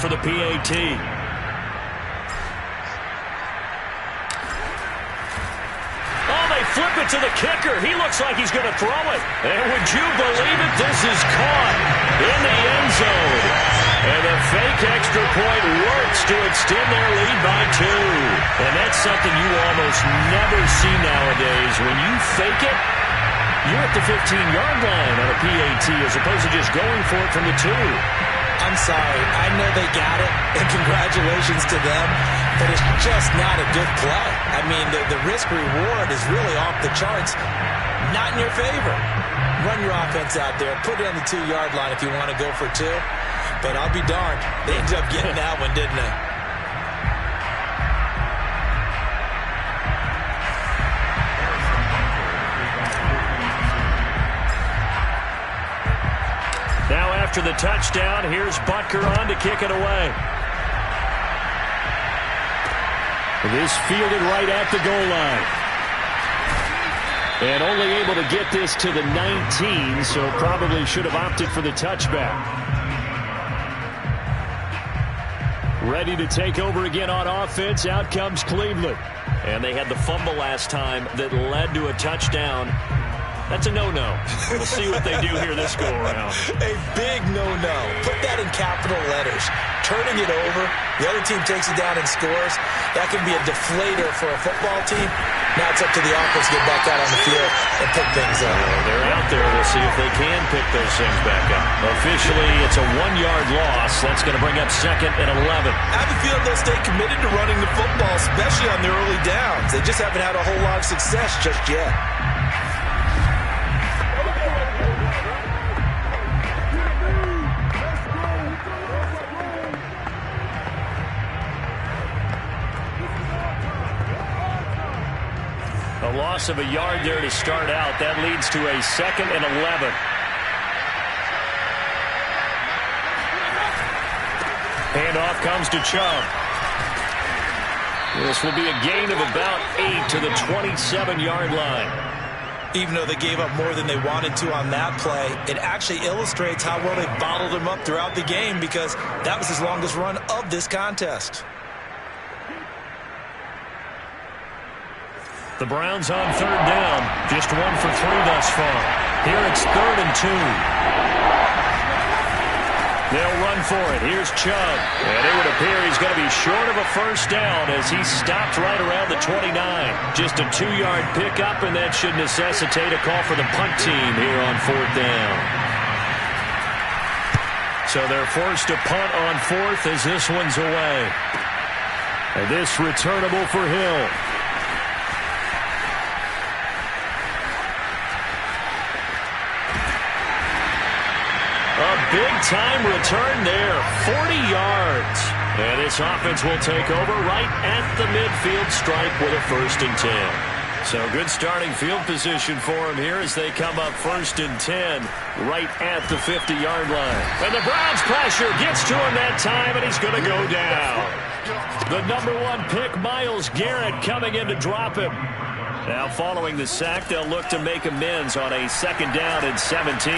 for the PAT. Oh, they flip it to the kicker. He looks like he's going to throw it. And would you believe it? This is caught in the end zone. And the fake extra point works to extend their lead by 2. And that's something you almost never see nowadays. When you fake it, you're at the 15-yard line on a PAT as opposed to just going for it from the 2. I'm sorry. I know they got it, and congratulations to them, but it's just not a good play. I mean, the risk-reward is really off the charts. Not in your favor. Run your offense out there. Put it on the 2-yard line if you want to go for 2. But I'll be darned. They ended up getting that one, didn't they? Now after the touchdown, here's Butker on to kick it away. This fielded right at the goal line. And only able to get this to the 19, so probably should have opted for the touchback. Ready to take over again on offense. Out comes Cleveland. And they had the fumble last time that led to a touchdown. That's a no-no. We'll see what they do here this go-around. A big no-no. Put that in capital letters. Turning it over, the other team takes it down and scores. That can be a deflator for a football team. Now it's up to the offense to get back out on the field and pick things up. They're out there. We'll see if they can pick those things back up. Officially, it's a 1-yard loss. That's going to bring up 2nd and 11. I have a feeling they'll stay committed to running the football, especially on their early downs. They just haven't had a whole lot of success just yet. A loss of a yard there to start out. That leads to a 2nd and 11. Handoff comes to Chubb. This will be a gain of about 8 to the 27-yard line. Even though they gave up more than they wanted to on that play, it actually illustrates how well they bottled them up throughout the game because that was his longest run of this contest. The Browns on 3rd down. Just 1 for 3 thus far. Here it's 3rd and 2. They'll run for it. Here's Chubb. And it would appear he's going to be short of a first down as he stopped right around the 29. Just a 2-yard pickup, and that should necessitate a call for the punt team here on 4th down. So they're forced to punt on 4th as this one's away. And this returnable for Hill. A big-time return there, 40 yards. And this offense will take over right at the midfield stripe with a 1st and 10. So good starting field position for them here as they come up 1st and 10 right at the 50-yard line. And the Browns pressure gets to him that time, and he's going to go down. The number 1 pick, Myles Garrett, coming in to drop him. Now following the sack, they'll look to make amends on a 2nd down and 17.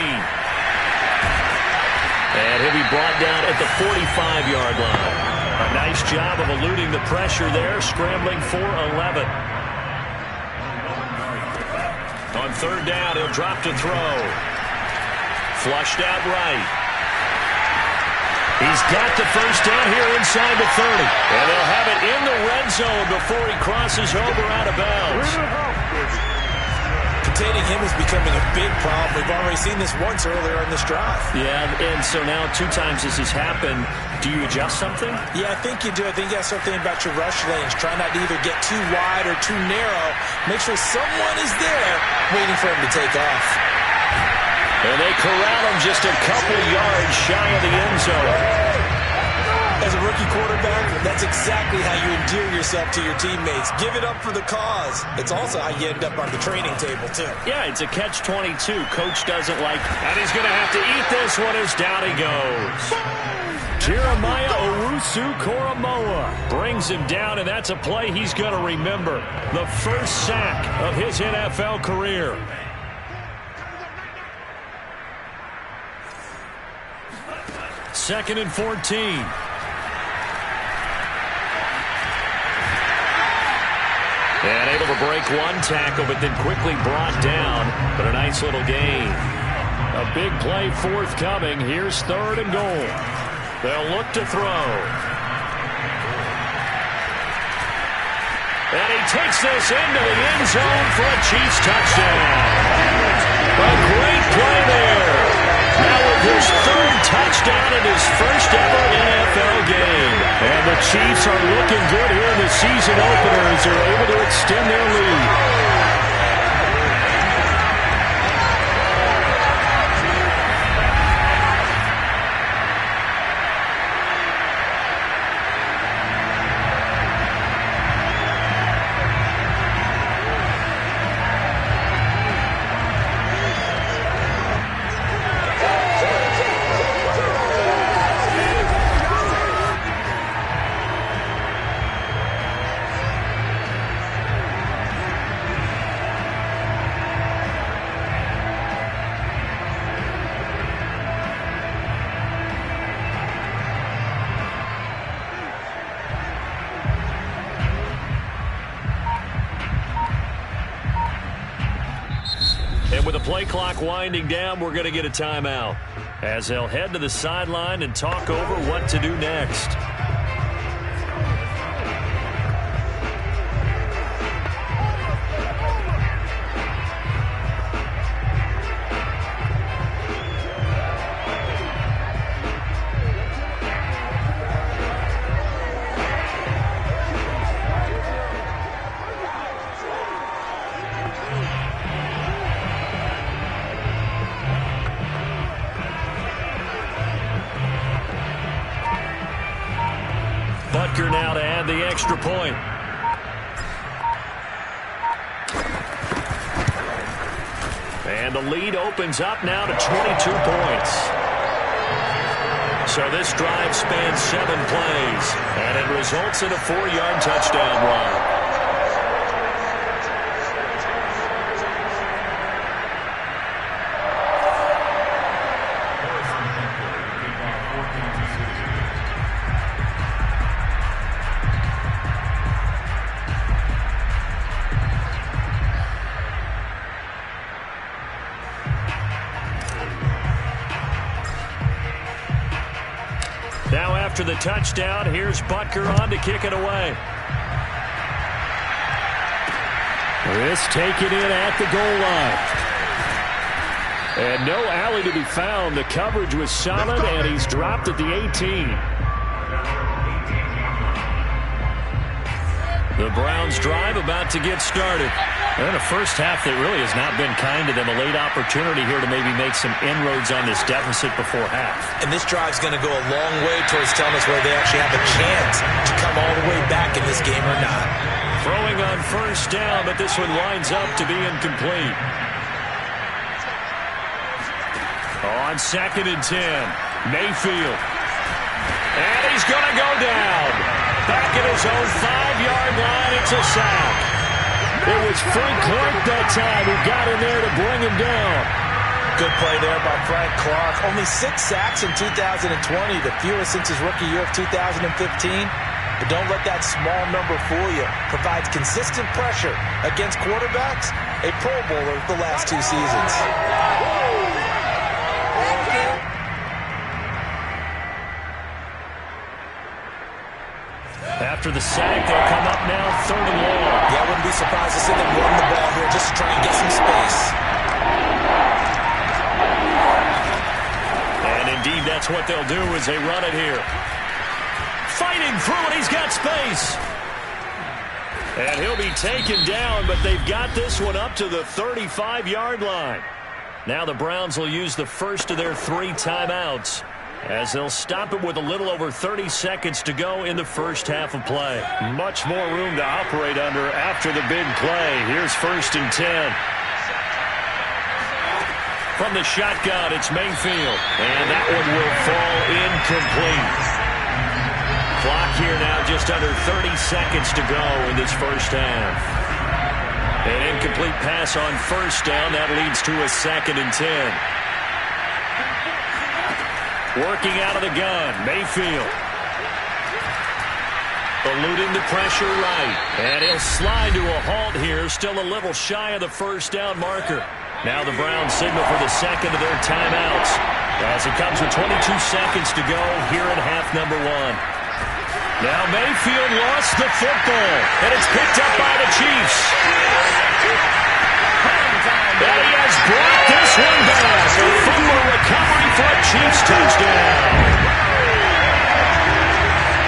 And he'll be brought down at the 45-yard line. A nice job of eluding the pressure there, scrambling for 11. On 3rd down, he'll drop to throw. Flushed out right. He's got the first down here inside the 30. And they'll have it in the red zone before he crosses over out of bounds. Containing him is becoming a big problem. We've already seen this once earlier in this drive. Yeah, and so now 2 times this has happened. Do you adjust something? Yeah, I think you do. I think you have to start thinking about your rush lanes. Try not to either get too wide or too narrow. Make sure someone is there waiting for him to take off. And they corral him just a couple yards shy of the end zone. As a rookie quarterback, that's exactly how you endear yourself to your teammates. Give it up for the cause. It's also how you end up on the training table, too. Yeah, it's a catch-22. Coach doesn't like, and he's going to have to eat this one as down he goes. Jeremiah Owusu-Koramoah brings him down, and that's a play he's going to remember. The first sack of his NFL career. Second and 14. And able to break one tackle, but then quickly brought down. But a nice little gain. A big play forthcoming. Here's 3rd and goal. They'll look to throw. And he takes this into the end zone for a Chiefs touchdown. A great play there. Now with his 3rd touchdown in his first ever NFL game. And the Chiefs are looking good here in the season opener as they're able to extend their lead. And with the play clock winding down, we're going to get a timeout as they'll head to the sideline and talk over what to do next. Butker now to add the extra point. And the lead opens up now to 22 points. So this drive spans 7 plays, and it results in a 4-yard touchdown run. Now after the touchdown, here's Butker on to kick it away. This taken in at the goal line. And no alley to be found. The coverage was solid, and he's dropped at the 18. The Browns drive about to get started. And a first half that really has not been kind to them. A late opportunity here to maybe make some inroads on this deficit before half. And this drive's going to go a long way towards telling us whether they actually have a chance to come all the way back in this game or not. Throwing on first down, but this one winds up to be incomplete. On 2nd and 10, Mayfield. And he's going to go down. Back at his own 5-yard line, it's a sack. It was Frank Clark that time who got in there to bring him down. Good play there by Frank Clark. Only 6 sacks in 2020, the fewest since his rookie year of 2015. But don't let that small number fool you. Provides consistent pressure against quarterbacks. A Pro Bowler the last 2 seasons. After the sack, they'll come up now 3rd and long. Yeah, I wouldn't be surprised to see them run the ball here just to try and get some space. And indeed, that's what they'll do as they run it here. Fighting through it, he's got space. And he'll be taken down, but they've got this one up to the 35-yard line. Now the Browns will use the first of their 3 timeouts, as they'll stop it with a little over 30 seconds to go in the first half of play. Much more room to operate under after the big play. Here's 1st and 10. From the shotgun, it's Mayfield. And that one will fall incomplete. Clock here now just under 30 seconds to go in this first half. An incomplete pass on first down. That leads to a 2nd and 10. Working out of the gun, Mayfield. Eluding the pressure right. And he'll slide to a halt here. Still a little shy of the first down marker. Now the Browns signal for the second of their timeouts as it comes with 22 seconds to go here in half number one. Now Mayfield lost the football, and it's picked up by the Chiefs. And he has brought this one back. A fumble recovery for a Chiefs touchdown.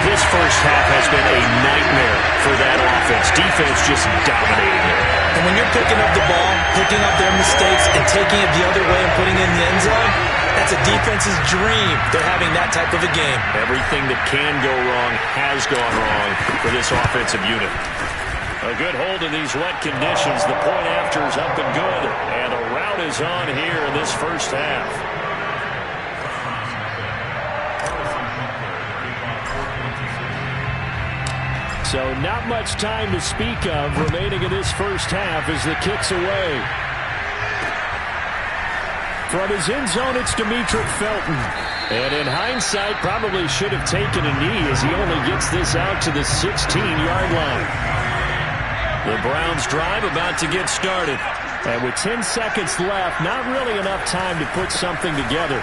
This first half has been a nightmare for that offense. Defense just dominating it. And when you're picking up the ball, picking up their mistakes, and taking it the other way and putting it in the end zone, that's a defense's dream. They're having that type of a game. Everything that can go wrong has gone wrong for this offensive unit. A good hold in these wet conditions. The point after is up and good. And a rout is on here in this first half. So not much time to speak of remaining in this first half as the kick's away. From his end zone, it's Demetric Felton. And in hindsight, probably should have taken a knee as he only gets this out to the 16-yard line. The Browns drive about to get started. And with 10 seconds left, not really enough time to put something together.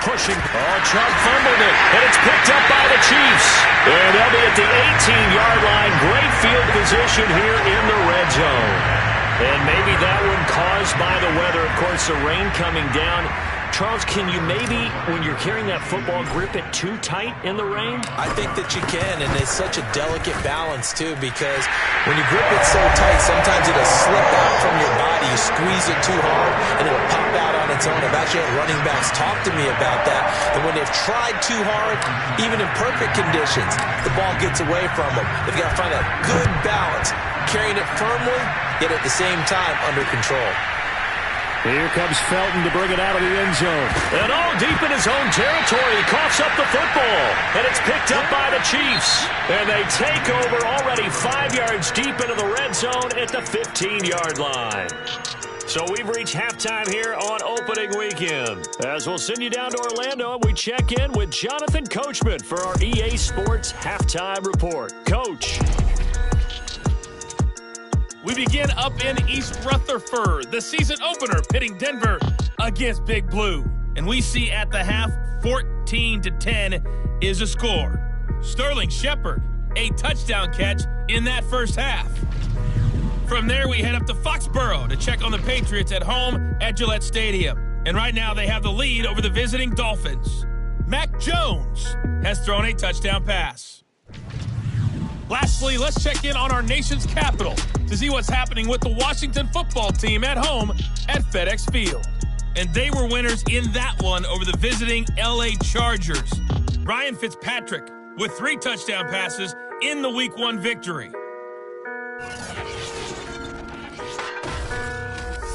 Pushing. Oh, Chubb fumbled it, and it's picked up by the Chiefs. And they'll be at the 18-yard line. Great field position here in the red zone. And maybe that one caused by the weather. Of course, the rain coming down. Charles, can you maybe, when you're carrying that football, grip it too tight in the rain? I think that you can, and it's such a delicate balance, too, because when you grip it so tight, sometimes it'll slip out from your body. You squeeze it too hard, and it'll pop out on its own. I've actually had running backs talk to me about that, and when they've tried too hard, even in perfect conditions, the ball gets away from them. They've got to find a good balance, carrying it firmly, yet at the same time under control. Here comes Felton to bring it out of the end zone. And all deep in his own territory. He coughs up the football. And it's picked up by the Chiefs. And they take over already 5 yards deep into the red zone at the 15-yard line. So we've reached halftime here on opening weekend. As we'll send you down to Orlando, we check in with Jonathan Coachman for our EA Sports Halftime Report. Coach. We begin up in East Rutherford, the season opener pitting Denver against Big Blue. And we see at the half, 14-10 is the score. Sterling Shepard, a touchdown catch in that first half. From there, we head up to Foxborough to check on the Patriots at home at Gillette Stadium. And right now, they have the lead over the visiting Dolphins. Mac Jones has thrown a touchdown pass. Lastly, let's check in on our nation's capital to see what's happening with the Washington football team at home at FedEx Field. And they were winners in that one over the visiting LA Chargers. Ryan Fitzpatrick with 3 touchdown passes in the Week 1 victory.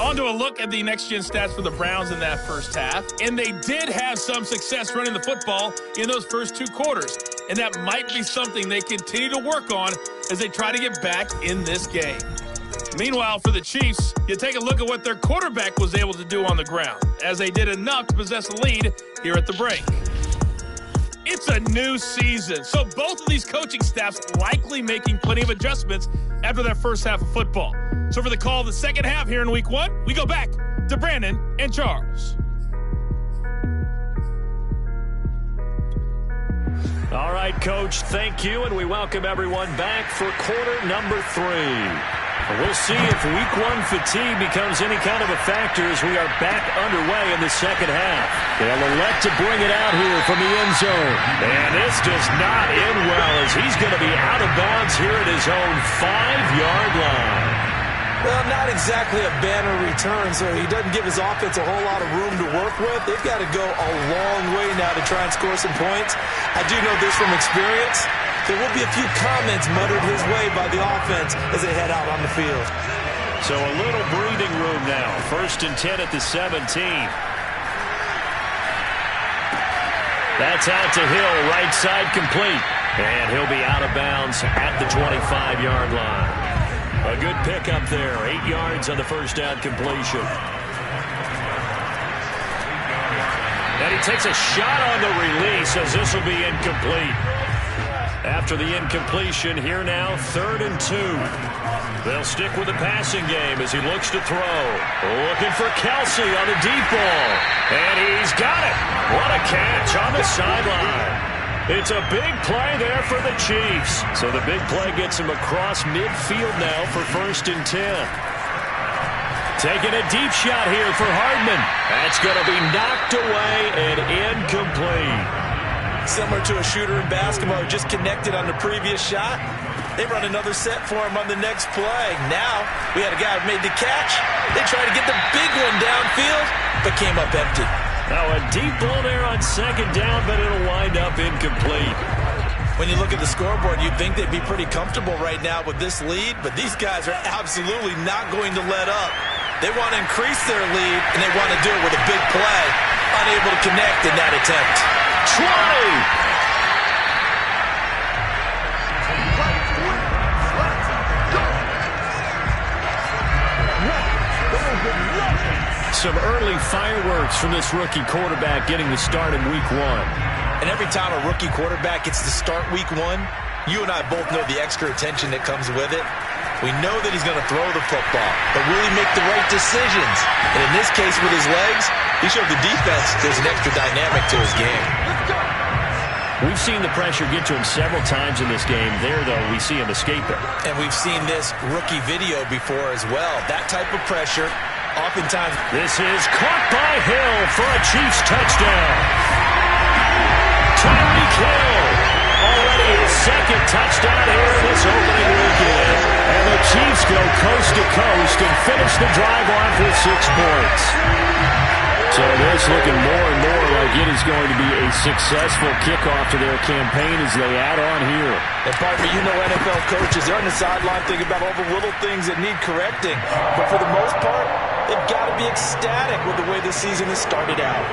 On to a look at the next-gen stats for the Browns in that first half. And they did have some success running the football in those first 2 quarters. And that might be something they continue to work on as they try to get back in this game. Meanwhile, for the Chiefs, you take a look at what their quarterback was able to do on the ground, as they did enough to possess a lead here at the break. It's a new season, so both of these coaching staffs likely making plenty of adjustments after their first half of football. So for the call of the second half here in Week 1, we go back to Brandon and Charles. All right, Coach, thank you, and we welcome everyone back for quarter number 3. We'll see if Week 1 fatigue becomes any kind of a factor as we are back underway in the second half. They'll elect to bring it out here from the end zone. And this does not end well as he's going to be out of bounds here at his own 5-yard line. Well, not exactly a banner return, so he doesn't give his offense a whole lot of room to work with. They've got to go a long way now to try and score some points. I do know this from experience. There will be a few comments muttered his way by the offense as they head out on the field. So a little breathing room now. 1st and 10 at the 17. That's out to Hill, right side complete. And he'll be out of bounds at the 25-yard line. A good pickup there, 8 yards on the first down completion. And he takes a shot on the release as this will be incomplete. After the incompletion, here now, 3rd and 2. They'll stick with the passing game as he looks to throw. Looking for Kelsey on the deep ball. And he's got it. What a catch on the sideline. It's a big play there for the Chiefs. So the big play gets him across midfield now for 1st and 10. Taking a deep shot here for Hardman. That's going to be knocked away and incomplete. Similar to a shooter in basketball who just connected on the previous shot. They run another set for him on the next play. Now, we had a guy who made the catch. They tried to get the big one downfield, but came up empty. Now a deep ball there on 2nd down, but it'll wind up incomplete. When you look at the scoreboard, you'd think they'd be pretty comfortable right now with this lead, but these guys are absolutely not going to let up. They want to increase their lead, and they want to do it with a big play. Unable to connect in that attempt. 20! Some early fireworks from this rookie quarterback getting the start in week 1. And every time a rookie quarterback gets to start week 1, you and I both know the extra attention that comes with it. We know that he's going to throw the football, but will he make the right decisions? And in this case with his legs, he showed the defense there's an extra dynamic to his game. We've seen the pressure get to him several times in this game. There, though, we see him escape it. And we've seen this rookie video before as well. That type of pressure, oftentimes. This is caught by Hill for a Chiefs touchdown. Tyreek Hill, already his 2nd touchdown here this opening weekend. And the Chiefs go coast to coast and finish the drive off with 6 points. So this looking more and more like it is going to be a successful kickoff to their campaign as they add on here. And partner, you know NFL coaches, they're on the sideline thinking about all the little things that need correcting. But for the most part, they've got to be ecstatic with the way the season has started out.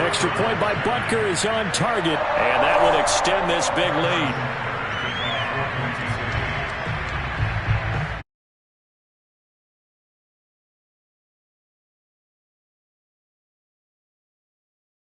Extra point by Butker is on target, and that will extend this big lead.